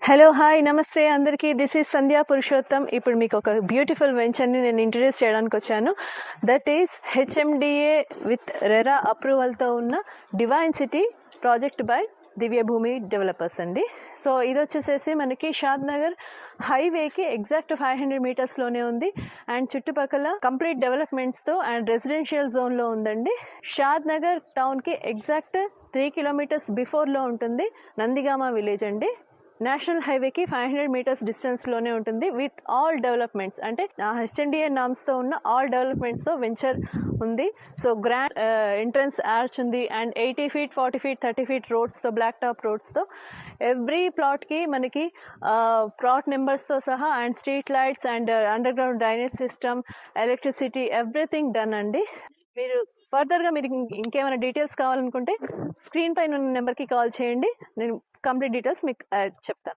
Hello hi నమస్తే అందరికీ. This is Sandhya Purushottam. ఇప్పుడు మీకు ఒక బ్యూటిఫుల్ వెంచర్ని నేను ఇంట్రడ్యూస్ చేయడానికి వచ్చాను. That is HMDA with RERA అప్రూవల్తో ఉన్న divine city project by Divya Bhoomi developers అండి. సో ఇది వచ్చేసేసి మనకి షాద్ నగర్ హైవేకి ఎగ్జాక్ట్ 500 మీటర్స్లోనే ఉంది అండ్ చుట్టుపక్కల కంప్లీట్ డెవలప్మెంట్స్తో అండ్ రెసిడెన్షియల్ జోన్లో ఉందండి. షాద్ నగర్ టౌన్కి ఎగ్జాక్ట్ 3 కిలోమీటర్స్ బిఫోర్లో ఉంటుంది నందిగామ విలేజ్ అండి. నేషనల్ హైవేకి 500 మీటర్స్ డిస్టెన్స్లోనే ఉంటుంది విత్ ఆల్ డెవలప్మెంట్స్, అంటే హెచ్ఎండిఏ నామ్స్తో ఉన్న ఆల్ డెవలప్మెంట్స్తో వెంచర్ ఉంది. సో గ్రాండ్ ఎంట్రన్స్ ఆర్చ్ ఉంది అండ్ 80 feet 40 feet 30 feet రోడ్స్తో, బ్లాక్ టాప్ రోడ్స్తో ఎవ్రీ ప్లాట్కి మనకి ప్లాట్ నెంబర్స్తో సహా and street lights and underground drainage system, electricity, everything done అండి. మీరు ఫర్దర్గా మీరు ఇంకేమైనా డీటెయిల్స్ కావాలనుకుంటే స్క్రీన్ పైన ఉన్న నెంబర్కి కాల్ చేయండి. నేను కంప్లీట్ డీటెయిల్స్ మీకు చెప్తాను.